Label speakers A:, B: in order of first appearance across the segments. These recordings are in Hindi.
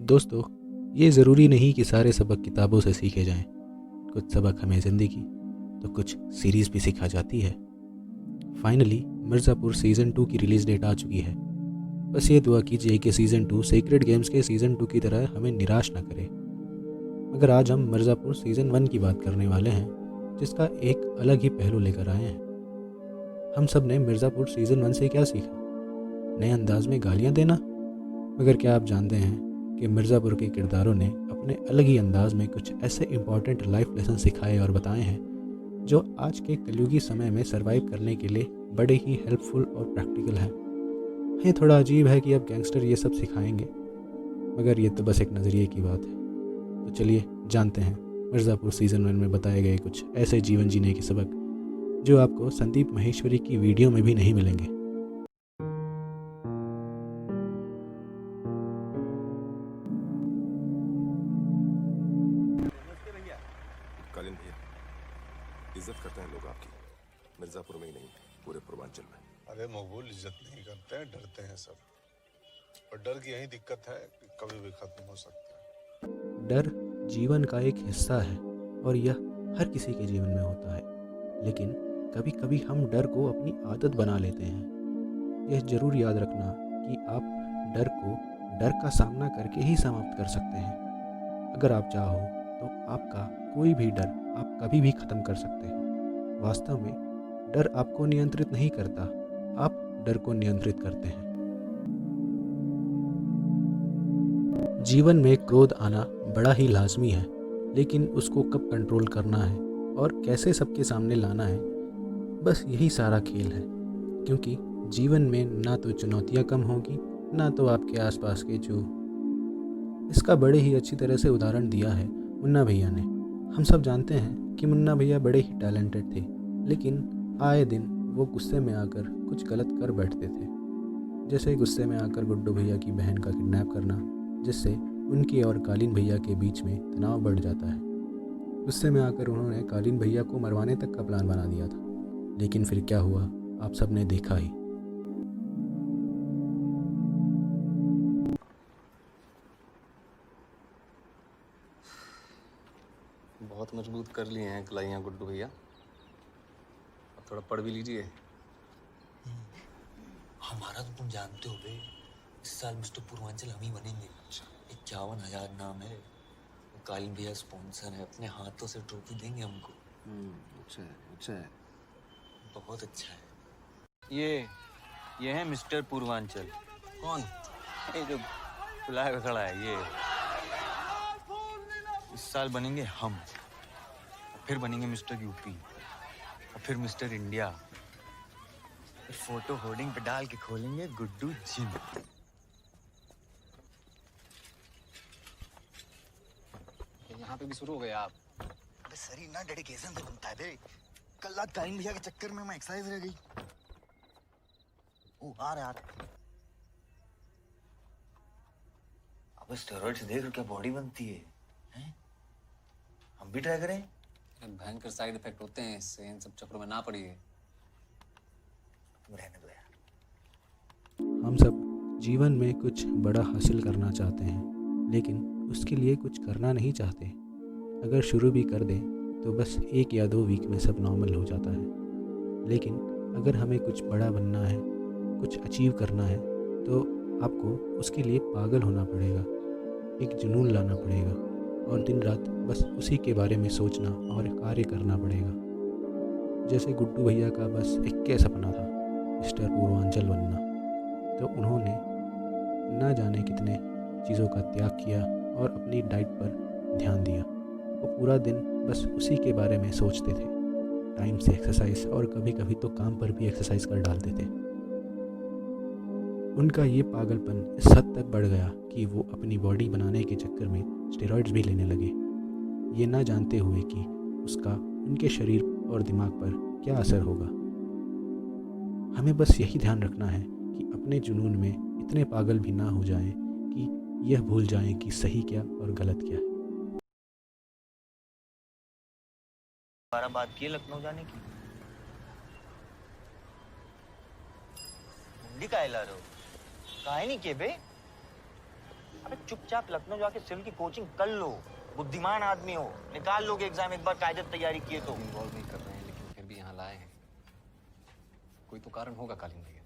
A: दोस्तों, ये ज़रूरी नहीं कि सारे सबक किताबों से सीखे जाएं। कुछ सबक हमें ज़िंदगी तो कुछ सीरीज़ भी सिखा जाती है। फाइनली मिर्ज़ापुर सीज़न 2 की रिलीज़ डेट आ चुकी है। बस ये दुआ कीजिए कि सीज़न 2 सेक्रेड गेम्स के सीज़न 2 की तरह हमें निराश ना करे। मगर आज हम मिर्ज़ापुर सीज़न 1 की बात करने वाले हैं, जिसका एक अलग ही पहलू लेकर आए हैं। हम सब ने मिर्ज़ापुर सीज़न 1 से क्या सीखा? नए अंदाज में गालियाँ देना? मगर क्या आप जानते हैं कि मिर्ज़ापुर के किरदारों ने अपने अलग ही अंदाज में कुछ ऐसे इम्पॉर्टेंट लाइफ लेसन सिखाए और बताए हैं जो आज के कलयुगी समय में सरवाइव करने के लिए बड़े ही हेल्पफुल और प्रैक्टिकल हैं। ये थोड़ा अजीब है कि अब गैंगस्टर ये सब सिखाएंगे, मगर ये तो बस एक नज़रिए की बात है। तो चलिए जानते हैं मिर्ज़ापुर सीज़न 1 में बताए गए कुछ ऐसे जीवन जीने के सबक जो आपको संदीप महेश्वरी की वीडियो में भी नहीं मिलेंगे।
B: कालीन भैया, इज्जत करते हैं लोग आपकी। मिर्जापुर में ही नहीं, पूरे पूर्वांचल में।
C: अरे मकबूल, इज्जत नहीं करते हैं, डरते हैं सब। और डर की यही दिक्कत है कि कभी भी खत्म हो सकता है।
A: डर जीवन का एक हिस्सा है और यह हर किसी के जीवन में होता है, लेकिन कभी कभी हम डर को अपनी आदत बना लेते हैं। यह ज़रूर याद रखना कि आप डर को डर का सामना करके ही समाप्त कर सकते हैं। अगर आप चाहो तो आपका कोई भी डर आप कभी भी ख़त्म कर सकते हैं। वास्तव में डर आपको नियंत्रित नहीं करता, आप डर को नियंत्रित करते हैं। जीवन में क्रोध आना बड़ा ही लाजमी है, लेकिन उसको कब कंट्रोल करना है और कैसे सबके सामने लाना है, बस यही सारा खेल है। क्योंकि जीवन में ना तो चुनौतियाँ कम होगी, ना तो आपके आसपास के जो इसका बड़े ही अच्छी तरह से उदाहरण दिया है मुन्ना भैया ने। हम सब जानते हैं कि मुन्ना भैया बड़े ही टैलेंटेड थे, लेकिन आए दिन वो गुस्से में आकर कुछ गलत कर बैठते थे। जैसे गुस्से में आकर गुड्डू भैया की बहन का किडनैप करना, जिससे उनके और कालीन भैया के बीच में तनाव बढ़ जाता है। गुस्से में आकर उन्होंने कालीन भैया को मरवाने तक का प्लान बना दिया था, लेकिन फिर क्या हुआ आप सब ने देखा ही।
D: बहुत मजबूत कर लिए हैं कलाइयाँ गुड्डू भैया। अब थोड़ा पढ़ भी लीजिए।
E: हमारा तो तुम जानते हो बे, इस साल मिस्टर पूर्वांचल हम ही बनेंगे। 51,000 नाम है, कालीन भैया स्पॉन्सर है, अपने हाथों से ट्रॉफी देंगे हमको।
D: अच्छा है, अच्छा है।
E: बहुत अच्छा है।
F: ये है मिस्टर पूर्वांचल।
E: कौन?
F: ये जो बुलाया हुआ खड़ा है, ये इस साल बनेंगे हम, फिर बनेंगे मिस्टर यूपी, और फिर मिस्टर इंडिया। फिर फोटो होर्डिंग पे डाल के खोलेंगे गुड्डू जिम।
D: यहाँ पे भी शुरू हो गए आप?
E: अबे शरीर ना डेडिकेशन से बनता है बे। कल रात कालीन भैया के चक्कर में मैं एक्सरसाइज रह गई। ओ आ रहा है। अबे स्टेरॉइड से देख क्या बॉडी बनती है, हैं? हम भी ट्राई करें।
D: भयंकर साइड इफेक्ट होते हैं इससे, इन सब चक्करों में ना पड़िए।
E: तुम रहने दो यार।
A: हम सब जीवन में कुछ बड़ा हासिल करना चाहते हैं, लेकिन उसके लिए कुछ करना नहीं चाहते। अगर शुरू भी कर दें तो बस 1 या 2 वीक में सब नॉर्मल हो जाता है। लेकिन अगर हमें कुछ बड़ा बनना है, कुछ अचीव करना है, तो आपको उसके लिए पागल होना पड़ेगा, एक जुनून लाना पड़ेगा और दिन रात बस उसी के बारे में सोचना और कार्य करना पड़ेगा। जैसे गुड्डू भैया का बस एक क्या सपना था, मिस्टर पूर्वांचल बनना, तो उन्होंने ना जाने कितने चीज़ों का त्याग किया और अपनी डाइट पर ध्यान दिया। वो पूरा दिन बस उसी के बारे में सोचते थे, टाइम से एक्सरसाइज और कभी कभी तो काम पर भी एक्सरसाइज कर डालते थे। उनका ये पागलपन इस हद तक बढ़ गया कि वो अपनी बॉडी बनाने के चक्कर में स्टेरॉइड्स भी लेने लगे, ये ना जानते हुए कि उसका उनके शरीर और दिमाग पर क्या असर होगा। हमें बस यही ध्यान रखना है कि अपने जुनून में इतने पागल भी ना हो जाएं कि यह भूल जाएं कि सही क्या और गलत क्या है।
F: बारह बात की लखनऊ जाने की। मुंडी का ला रहे हो? काहे नहीं के बे? अबे चुपचाप लखनऊ जाके सिविल की कोचिंग कर लो। बुद्धिमान आदमी हो, निकाल लोगे एग्जाम एक बार कायदे तैयारी किए तो।
D: इन्वॉल्व नहीं कर रहे हैं, लेकिन फिर भी यहाँ लाए हैं। कोई तो कारण होगा कालीन भैया।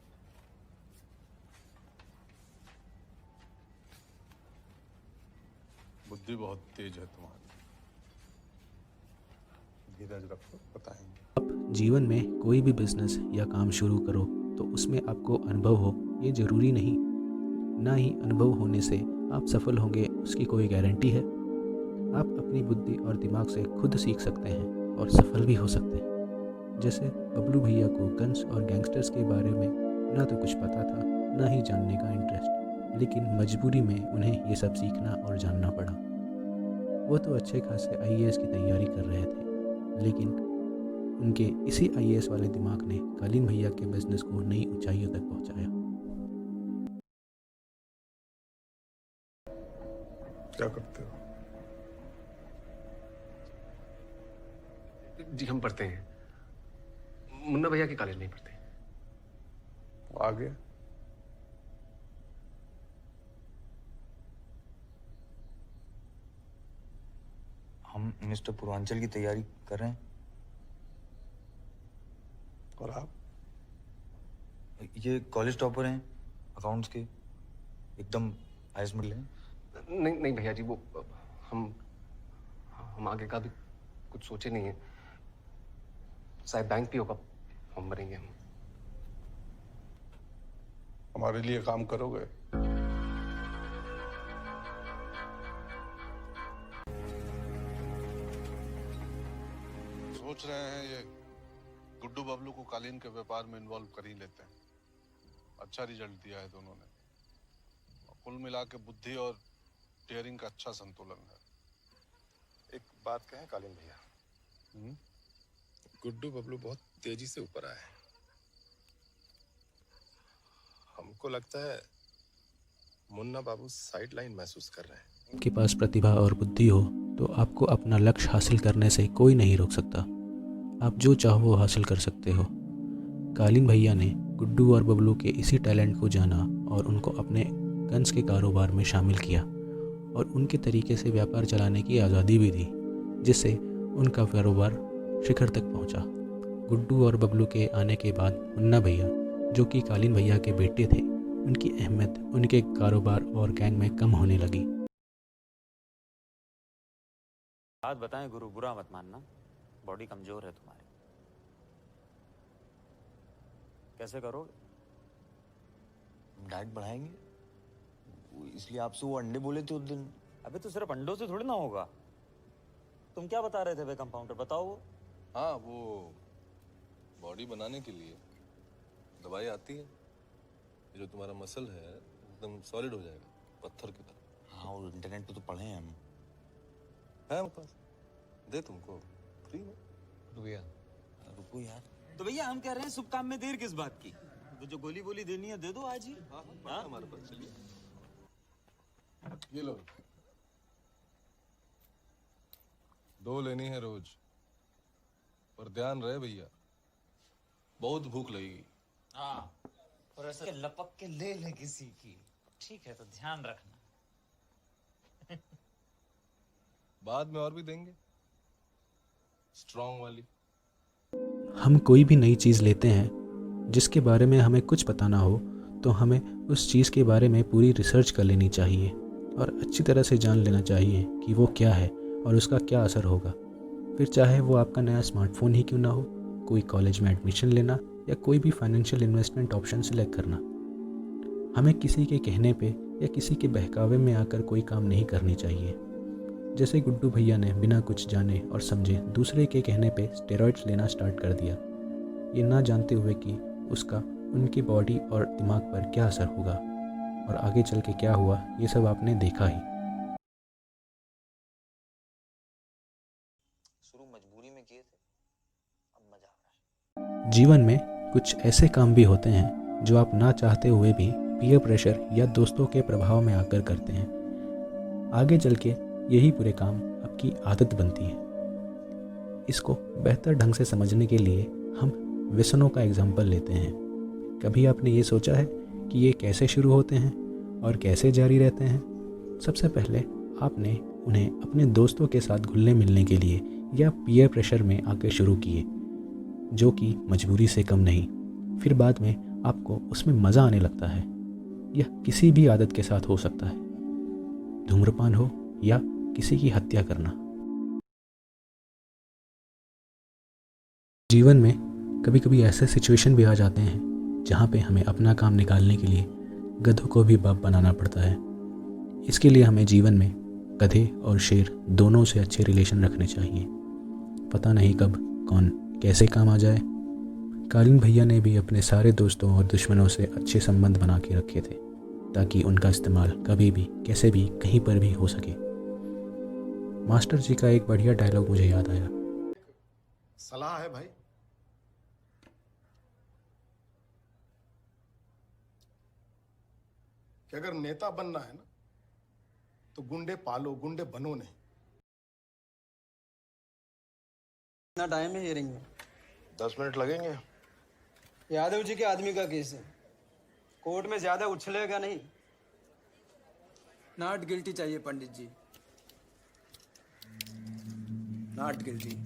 C: बुद्धि बहुत तेज है तुम्हारी। धीरज रखो, बताएंगे।
A: आप जीवन में कोई भी बिजनेस या काम शुरू करो तो उसमें आपको अनुभव हो ये ज़रूरी नहीं। ना ही अनुभव होने से आप सफल होंगे उसकी कोई गारंटी है। आप अपनी बुद्धि और दिमाग से खुद सीख सकते हैं और सफल भी हो सकते हैं। जैसे बबलू भैया को गन्स और गैंगस्टर्स के बारे में ना तो कुछ पता था ना ही जानने का इंटरेस्ट, लेकिन मजबूरी में उन्हें ये सब सीखना और जानना पड़ा। वो तो अच्छे खासे आईएएस की तैयारी कर रहे थे, लेकिन उनके इसी आईएएस वाले दिमाग ने कालीन भैया के बिजनेस को नई ऊंचाइयों तक पहुंचाया।
C: क्या करते हो?
B: जी हम पढ़ते हैं। मुन्ना भैया के कॉलेज नहीं पढ़ते।
C: वो आ गया?
F: हम मिस्टर पूर्वांचल की तैयारी कर रहे हैं।
C: और आप?
F: ये कॉलेज टॉपर हैं, अकाउंट्स के, एकदम हाईएस्ट मिडिल हैं।
B: नहीं नहीं भैया जी, वो हम आगे का भी कुछ सोचे नहीं है। शायद बैंक भी होगा, हम भरेंगे हम।
C: हमारे लिए काम करोगे? सोच रहे हैं ये गुड्डू बबलू को कालीन के व्यापार में इन्वॉल्व कर ही लेते हैं। अच्छा रिजल्ट दिया है दोनों ने। कुल मिला के बुद्धि और डेयरिंग का अच्छा संतुलन है।
B: एक बात कहें कालीन भैया, गुड्डू बबलू बहुत तेजी से ऊपर आए हैं। हमको लगता है मुन्ना बाबू साइड लाइन महसूस कर रहे हैं।
A: आपके पास प्रतिभा और बुद्धि हो तो आपको अपना लक्ष्य हासिल करने से कोई नहीं रोक सकता। आप जो चाहो वो हासिल कर सकते हो। कालीन भैया ने गुड्डू और बबलू के इसी टैलेंट को जाना और उनको अपने गन्स के कारोबार में शामिल किया और उनके तरीके से व्यापार चलाने की आज़ादी भी दी, जिससे उनका कारोबार शिखर तक पहुंचा। गुड्डू और बबलू के आने के बाद मुन्ना भैया, जो कि कालीन भैया के बेटे थे, उनकी अहमियत उनके कारोबार और गैंग में कम होने लगी।
E: बात बताएं गुरु, बुरा मत मानना, बॉडी कमजोर है तुम्हारी। कैसे करोगे?
F: डाइट बढ़ाएंगे, इसलिए आपसे वो अंडे बोले थे उस दिन।
E: अबे तो सिर्फ अंडों से थोड़ी ना होगा। तुम क्या बता रहे थे वे कंपाउंडर, बताओ वो।
C: हाँ, वो बॉडी बनाने के लिए दवाई आती है। ये जो तुम्हारा मसल है एकदम सॉलिड हो जाएगा, पत्थर की तरह।
F: हाँ, वो इंटरनेट पे तो पढ़े हैं हम।
C: है मेरे पास, दे तुमको फ्री में।
D: भैया
F: रुको यार।
E: तो भैया हम कह रहे हैं शुभ काम में देर किस बात की? तो जो गोली बोली देनी है दे दो आज ही।
C: हाँ, हमारे पास चलिए, ये लो। 2 लेनी है रोज, पर ध्यान रहे भैया, बहुत भूख लगेगी।
G: हाँ, और ऐसे लपक के ले ले किसी की। ठीक है, तो ध्यान रखना।
C: बाद में और भी देंगे, स्ट्रॉन्ग वाली।
A: हम कोई भी नई चीज़ लेते हैं जिसके बारे में हमें कुछ पता ना हो तो हमें उस चीज़ के बारे में पूरी रिसर्च कर लेनी चाहिए और अच्छी तरह से जान लेना चाहिए कि वो क्या है और उसका क्या असर होगा। फिर चाहे वो आपका नया स्मार्टफोन ही क्यों ना हो, कोई कॉलेज में एडमिशन लेना या कोई भी फाइनेंशियल इन्वेस्टमेंट ऑप्शन सिलेक्ट करना। हमें किसी के कहने पे या किसी के बहकावे में आकर कोई काम नहीं करनी चाहिए। जैसे गुड्डू भैया ने बिना कुछ जाने और समझे दूसरे के कहने पे स्टेरॉइड्स लेना स्टार्ट कर दिया, ये ना जानते हुए कि उसका उनकी बॉडी और दिमाग पर क्या असर होगा और आगे चल के क्या हुआ ये सब आपने देखा ही।
F: शुरू मजबूरी में किए थे, अब मजा आ रहा है।
A: जीवन में कुछ ऐसे काम भी होते हैं जो आप ना चाहते हुए भी पीयर प्रेशर या दोस्तों के प्रभाव में आकर करते हैं। आगे चल के यही पूरे काम आपकी आदत बनती है। इसको बेहतर ढंग से समझने के लिए हम व्यसनों का एग्जाम्पल लेते हैं। कभी आपने ये सोचा है कि ये कैसे शुरू होते हैं और कैसे जारी रहते हैं? सबसे पहले आपने उन्हें अपने दोस्तों के साथ घुलने मिलने के लिए या पीयर प्रेशर में आकर शुरू किए, जो कि मजबूरी से कम नहीं। फिर बाद में आपको उसमें मज़ा आने लगता है। यह किसी भी आदत के साथ हो सकता है, धूम्रपान हो या किसी की हत्या करना। जीवन में कभी कभी ऐसे सिचुएशन भी आ जाते हैं जहाँ पे हमें अपना काम निकालने के लिए गधों को भी बाप बनाना पड़ता है। इसके लिए हमें जीवन में गधे और शेर दोनों से अच्छे रिलेशन रखने चाहिए। पता नहीं कब कौन कैसे काम आ जाए। कालीन भैया ने भी अपने सारे दोस्तों और दुश्मनों से अच्छे संबंध बना के रखे थे, ताकि उनका इस्तेमाल कभी भी कैसे भी कहीं पर भी हो सके। मास्टर जी का एक बढ़िया डायलॉग मुझे याद आया।
H: सलाह है भाई, कि अगर नेता बनना है ना तो गुंडे पालो, गुंडे बनो नहीं।
I: कितना टाइम है हियरिंग में?
C: 10 मिनट लगेंगे।
I: यादव जी के आदमी का केस है, कोर्ट में ज्यादा उछलेगा नहीं। नॉट गिल्टी चाहिए पंडित जी, नॉट गिल्टी।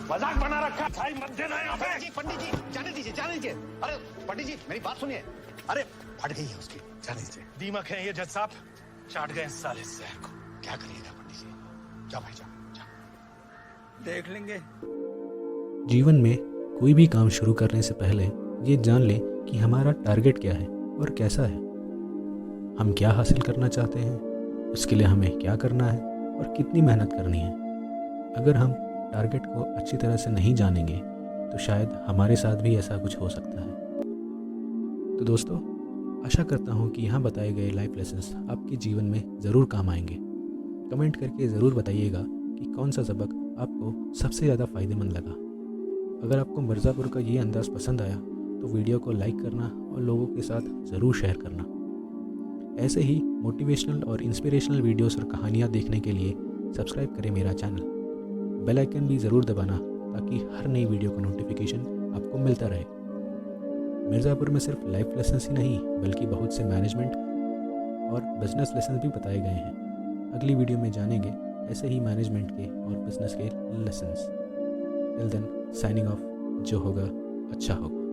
J: मजाक बना रखा भाई, मत देना यहाँ पे। पंडित जी जाने दीजिए, जाने दीजिए। अरे पंडित जी मेरी बात सुनिए। अरे फट गई है उसकी, जाने दीजिए। दीमक है ये जज साहब, चाट गए साले जहर को। क्या करिएगा पंडित जी? जा भाई जा।
I: देख लेंगे।
A: जीवन में कोई भी काम शुरू करने से पहले ये जान लें कि हमारा टारगेट क्या है और कैसा है। हम क्या हासिल करना चाहते हैं, उसके लिए हमें क्या करना है और कितनी मेहनत करनी है। अगर हम टारगेट को अच्छी तरह से नहीं जानेंगे तो शायद हमारे साथ भी ऐसा कुछ हो सकता है। तो दोस्तों, आशा करता हूँ कि यहाँ बताए गए लाइफ लेसन्स आपके जीवन में ज़रूर काम आएंगे। कमेंट करके ज़रूर बताइएगा कि कौन सा सबक आपको सबसे ज़्यादा फ़ायदेमंद लगा। अगर आपको मिर्ज़ापुर का ये अंदाज़ पसंद आया तो वीडियो को लाइक करना और लोगों के साथ ज़रूर शेयर करना। ऐसे ही मोटिवेशनल और इंस्पिरेशनल वीडियोस और कहानियाँ देखने के लिए सब्सक्राइब करें मेरा चैनल। बेल आइकन भी ज़रूर दबाना ताकि हर नई वीडियो का नोटिफिकेशन आपको मिलता रहे। मिर्ज़ापुर में सिर्फ लाइफ लेसन्स ही नहीं बल्कि बहुत से मैनेजमेंट और बिजनेस लेसन भी बताए गए हैं। अगली वीडियो में जानेंगे ऐसे ही मैनेजमेंट के और बिजनेस के lessons. Till then signing off. जो होगा अच्छा होगा।